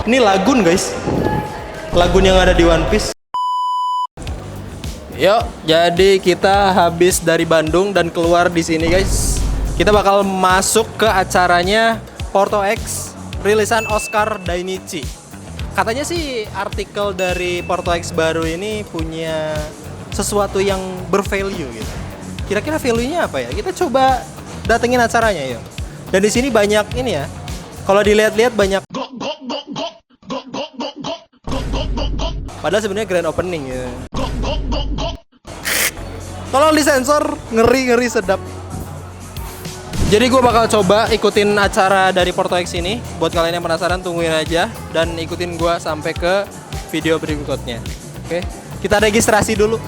Ini lagun guys, lagun yang ada di One Piece. Yuk, jadi kita habis dari Bandung dan keluar di sini guys. Kita bakal masuk ke acaranya Porto X rilisan Oscar Dainichi. Katanya sih artikel dari Porto X baru ini punya sesuatu yang bervalue gitu. Kira-kira value-nya apa ya? Kita coba datengin acaranya yuk. Dan di sini banyak ini ya. Kalau dilihat-lihat banyak. Padahal sebenarnya grand opening ya. Tolong disensor, ngeri sedap. Jadi gue bakal coba ikutin acara dari Porto X ini. Buat kalian yang penasaran tungguin aja dan ikutin gue sampai ke video berikutnya. Oke, kita registrasi dulu.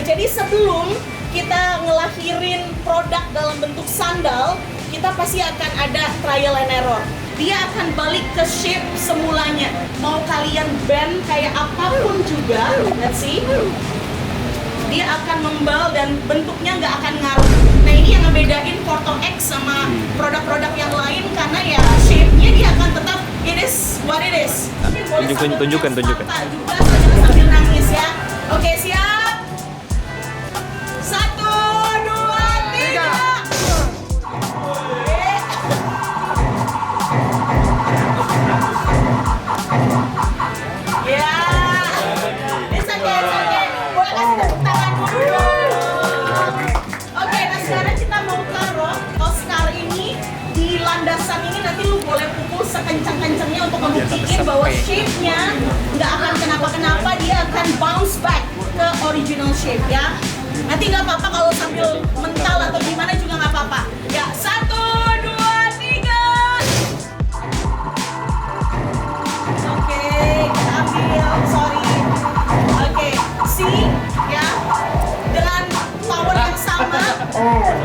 Jadi sebelum kita ngelahirin produk dalam bentuk sandal, kita pasti akan ada trial and error. Dia akan balik ke shape semulanya. Mau kalian bend kayak apapun juga, let's see. Dia akan membal dan bentuknya nggak akan ngaruh. Nah ini yang ngebedain Porto X sama produk-produk yang lain karena ya shape-nya dia akan tetap it is what it is. Tunjukkan. Juga sambil nangis ya. Oke siap. 1, 2, 3. Ya, it's okay. Boleh kasih tepuk tangan dulu. Oke, nah sekarang kita mau taruh Oscar ini di landasan ini. Nanti lu boleh pukul sekencang-kencangnya untuk membuktikan bahwa shape-nya nggak akan kenapa-kenapa. Dia akan bounce back ke original shape ya. Nanti nggak apa-apa kalau sambil mental atau gimana juga nggak apa-apa. Ya, 1, 2, 3. Oke, kita ambil. Sorry. Oke, see ya. Dengan power yang sama,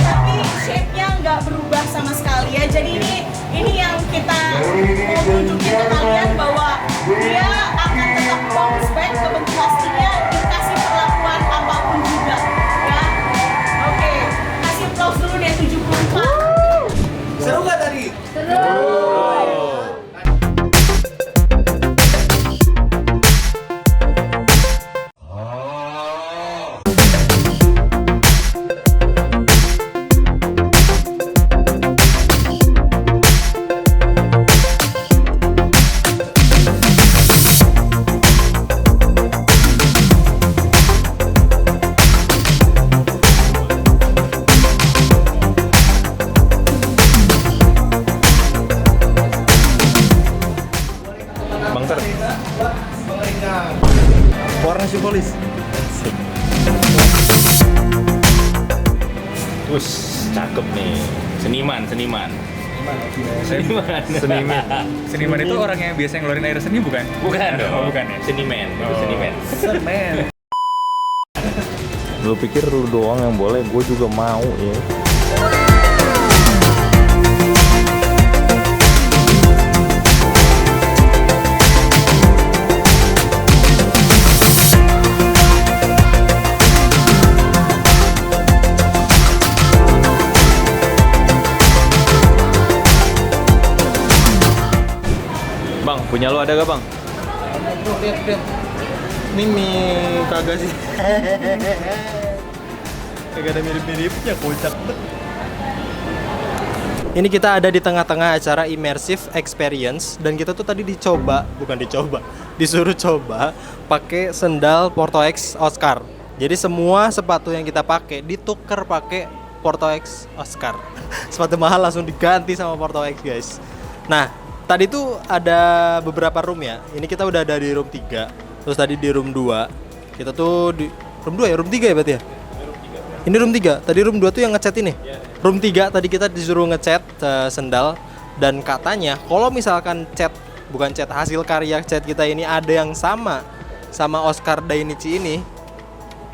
tapi shape-nya nggak berubah sama sekali ya. Jadi ini yang kita mau tunjukin ke kalian bahwa dia akan tetap bounce back ke bentuk aslinya dikasih perlakuan apapun juga. Dulu deh 74. Seru gak tadi? Seru. Warna simbolis. Us, cakep nih. Seniman. Seniman itu orang yang biasa ngeluarin air seni bukan? Bukan dong. Oh, bukan ya? Seniman, itu seniman. Semen. Lu pikir lu doang yang boleh, gue juga mau ya. Bang, punya lu ada gak bang? Lihat. Ini mie kagak sih. Kagak ada mirip-miripnya, kocak banget. Ini kita ada di tengah-tengah acara immersive experience dan kita tuh tadi disuruh coba pakai sendal Porto X Oscar. Jadi semua sepatu yang kita pakai ditukar pakai Porto X Oscar. Sepatu mahal langsung diganti sama Porto X guys. Nah, tadi tuh ada beberapa room ya. Ini kita udah ada di room 3. Terus tadi di room 2. Kita tuh di room 2 ya, room 3 ya berarti ya? Ini room 3. Tadi room 2 tuh yang ngecat ini. Room 3 tadi kita disuruh ngecat sendal. Dan katanya kalau misalkan bukan cat, hasil karya cat kita ini ada yang sama Oscar Dainichi ini,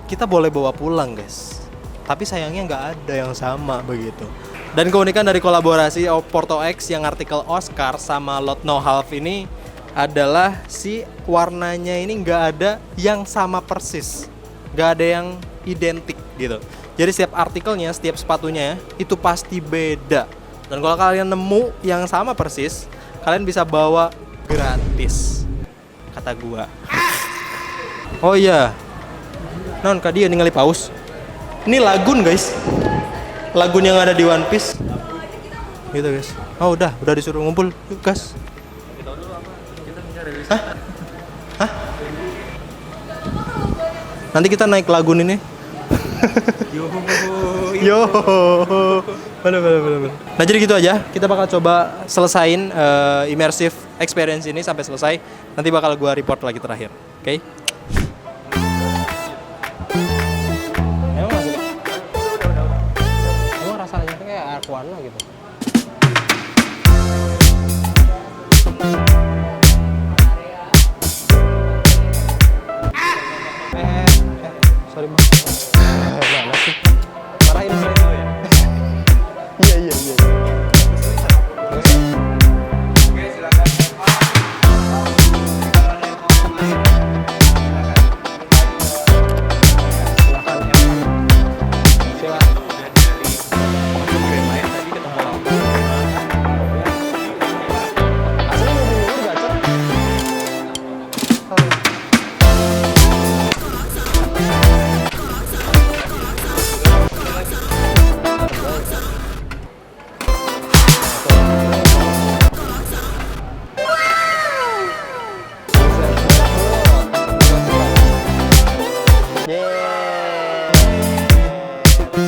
kita boleh bawa pulang guys. Tapi sayangnya nggak ada yang sama begitu. Dan keunikan dari kolaborasi Porto X yang artikel Oscar sama Lot No Half ini adalah si warnanya ini nggak ada yang sama persis, nggak ada yang identik gitu. Jadi setiap artikelnya, setiap sepatunya itu pasti beda. Dan kalau kalian nemu yang sama persis, kalian bisa bawa gratis, kata gua. Oh iya, non kadi yang ningali paus. Ini lagun guys, lagun yang ada di One Piece. Gitu guys. Oh udah disuruh ngumpul, yuk gas. Hah? Hah? Nanti kita naik lagun ini. Yo. Bener. Nah jadi gitu aja. Kita bakal coba selesain immersive experience ini sampai selesai. Nanti bakal gua report lagi terakhir. Oke? Emang masih? Emang rasanya kayak Aquana gitu. Sorry bang. Mana sih? Marahin dulu ya. Iya. Oke, silakan.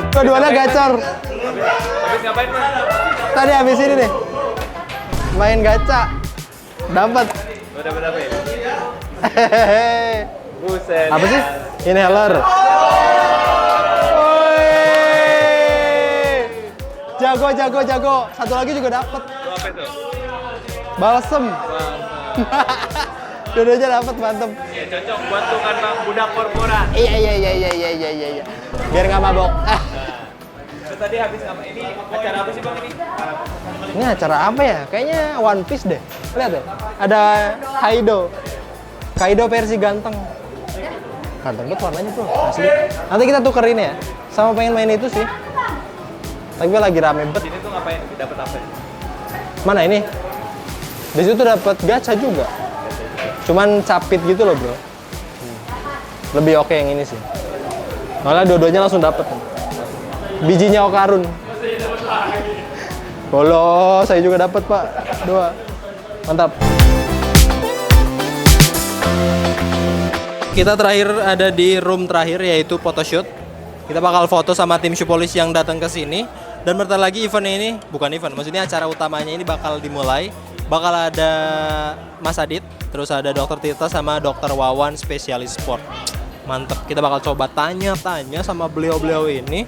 Keduanya gacor. Habis ngapain, Mas? Tadi habis ini nih. Main gacha. Dapat. Udah berapa ya? Buset. Apa sih? Inhaler. Jago. Satu lagi juga dapat. Itu apa itu? Balsem. Dua-duanya dapat, mantep. Ya cocok buat tuh kan Bang, budak korporat. Iya. Biar nggak mabok. Terus tadi habis apa? Ini acara apa sih Bang ini? Ini acara apa ya? Kayaknya One Piece deh. Lihat deh. Ada Kaido versi ganteng. Ganteng banget warnanya tuh, asli. Nanti kita tukerin ya. Sama pengen main itu sih. Tapi lagi rame banget. Sini tuh ngapain? Dapat apa? Mana ini? Di situ dapat gacha juga. Cuman capit gitu loh, bro. Lebih oke yang ini sih. Malah dua-duanya langsung dapat. Bijinya Okarun. Bolos, saya juga dapat, Pak. 2. Mantap. Kita terakhir ada di room terakhir yaitu photoshoot. Kita bakal foto sama tim Shoepolish yang datang ke sini. Dan bentar lagi event ini, bukan event, maksudnya acara utamanya ini bakal dimulai. Bakal ada Mas Adit, terus ada Dr. Tirta sama Dr. Wawan spesialis sport. Mantep, kita bakal coba tanya-tanya sama beliau-beliau ini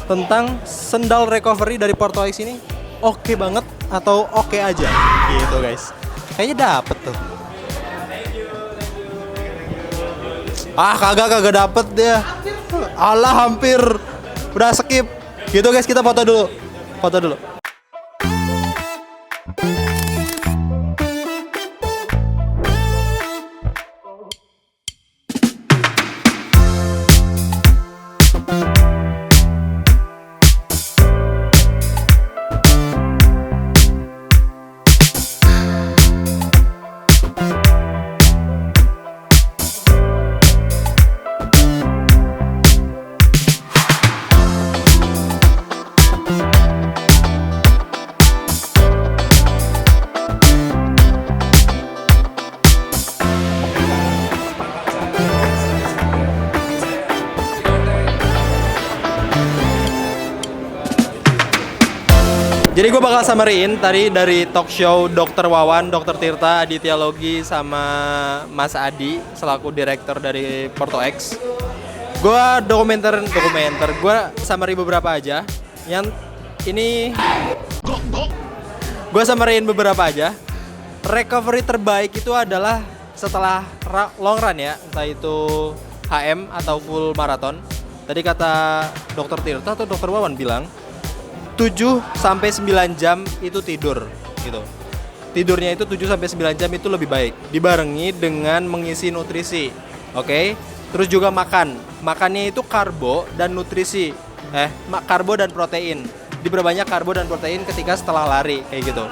tentang sendal recovery dari Porto X ini oke banget atau oke aja gitu guys. Kayaknya dapet tuh. Kagak dapet dia. Alah hampir. Udah skip. Gitu guys, kita foto dulu. Jadi gue bakal summary-in tadi dari talk show Dr. Wawan, Dr. Tirta, Aditya Logi, sama Mas Adi selaku direktur dari Porto X. Gue dokumenter, gue summary beberapa aja. Yang ini gue summary-in beberapa aja. Recovery terbaik itu adalah setelah long run ya, entah itu HM atau full marathon. Tadi kata Dr. Tirta atau Dr. Wawan bilang 7-9 jam itu tidur gitu. Tidurnya itu 7-9 jam itu lebih baik, dibarengi dengan mengisi nutrisi. Oke? Terus juga makan. Makannya itu karbo dan nutrisi. Karbo dan protein. Diperbanyak karbo dan protein ketika setelah lari kayak gitu.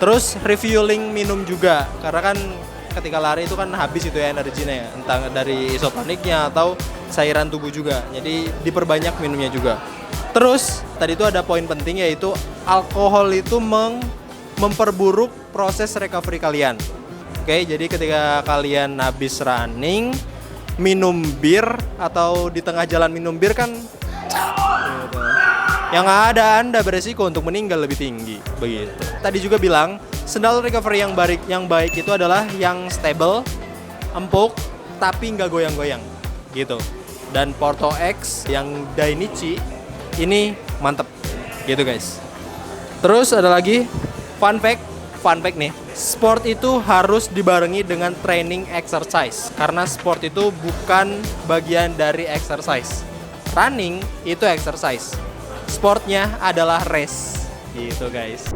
Terus refueling minum juga, karena kan ketika lari itu kan habis itu ya energinya ya, entah dari isotoniknya atau cairan tubuh juga. Jadi diperbanyak minumnya juga. Terus tadi itu ada poin penting, yaitu alkohol itu memperburuk proses recovery kalian. Oke, jadi ketika kalian habis running, minum bir atau di tengah jalan minum bir kan gitu. Yang ada Anda beresiko untuk meninggal lebih tinggi, begitu. Tadi juga bilang, sendal recovery yang baik itu adalah yang stable, empuk, tapi nggak goyang-goyang, gitu. Dan Porto X yang Dainichi ini mantep, gitu guys. Terus ada lagi fun fact nih, sport itu harus dibarengi dengan training exercise, karena sport itu bukan bagian dari exercise. Running itu exercise, sportnya adalah race, gitu guys.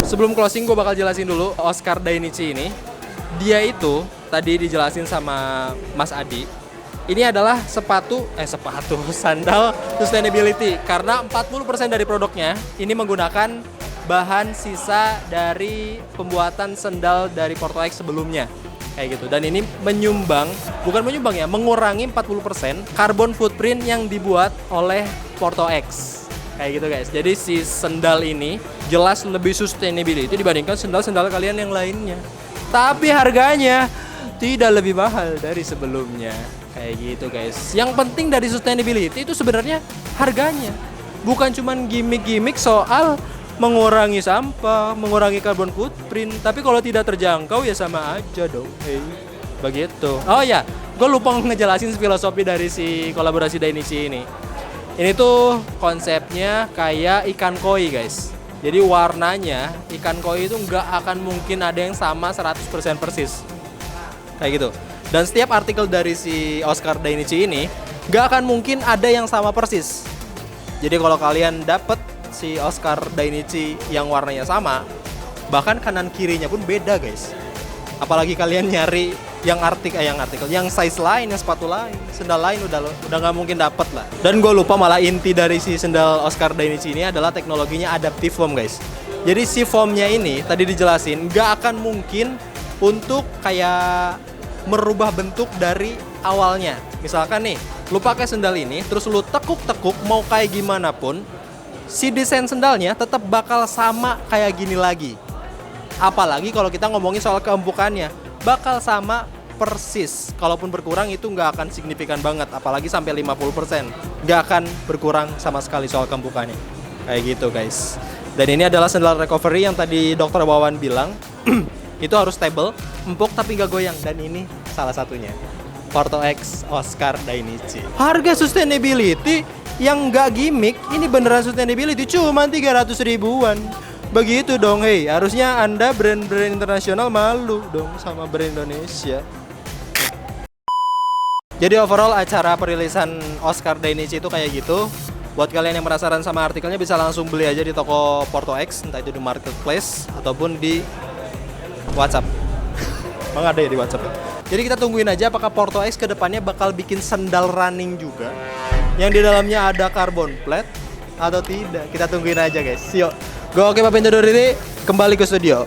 Sebelum closing gue bakal jelasin dulu Oscar Dainichi ini. Dia itu tadi dijelasin sama Mas Adi. Ini adalah sandal sustainability, karena 40% dari produknya ini menggunakan bahan sisa dari pembuatan sandal dari Porto X sebelumnya. Kayak gitu. Dan ini mengurangi 40% carbon footprint yang dibuat oleh Porto X. Kayak gitu guys. Jadi si sandal ini jelas lebih sustainability dibandingkan sandal-sandal kalian yang lainnya. Tapi harganya tidak lebih mahal dari sebelumnya. Kayak gitu guys. Yang penting dari sustainability itu sebenarnya harganya. Bukan cuman gimmick-gimmick soal mengurangi sampah, mengurangi carbon footprint. Tapi kalau tidak terjangkau ya sama aja dong. Begitu. Oh ya, gue lupa ngejelasin filosofi dari si kolaborasi Dainichi ini. Ini tuh konsepnya kayak ikan koi guys. Jadi warnanya ikan koi itu nggak akan mungkin ada yang sama 100% persis. Kayak gitu. Dan setiap artikel dari si Oscar Dainichi ini nggak akan mungkin ada yang sama persis. Jadi kalau kalian dapet si Oscar Dainichi yang warnanya sama, bahkan kanan kirinya pun beda guys. Apalagi kalian nyari yang size lain, yang sepatu lain, sendal lain udah nggak mungkin dapet lah. Dan gue lupa malah inti dari si sendal Oscar Dainichi ini adalah teknologinya adaptive foam guys. Jadi si foamnya ini tadi dijelasin nggak akan mungkin untuk kayak merubah bentuk dari awalnya. Misalkan nih, lu pakai sendal ini, terus lu tekuk-tekuk mau kayak gimana pun, si desain sendalnya tetap bakal sama kayak gini lagi. Apalagi kalau kita ngomongin soal keempukannya, bakal sama persis. Kalaupun berkurang itu nggak akan signifikan banget, apalagi sampai 50%. Nggak akan berkurang sama sekali soal keempukannya. Kayak gitu guys. Dan ini adalah sandal recovery yang tadi Dr. Wawan bilang itu harus stable, empuk tapi nggak goyang. Dan ini salah satunya, Porto X Oscar Dainichi. Harga sustainability yang nggak gimmick, ini beneran sustainability, cuma 300 ribuan. Begitu dong, harusnya Anda brand-brand internasional malu dong sama brand Indonesia. Jadi overall acara perilisan Oscar Dainichi itu kayak gitu. Buat kalian yang penasaran sama artikelnya bisa langsung beli aja di toko Porto X, entah itu di marketplace ataupun di WhatsApp. Emang ada ya di WhatsApp? Jadi kita tungguin aja apakah Porto X kedepannya bakal bikin sandal running juga yang di dalamnya ada carbon plate atau tidak. Kita tungguin aja guys. Yuk. Gue Oke Papindo Dori, kembali ke studio.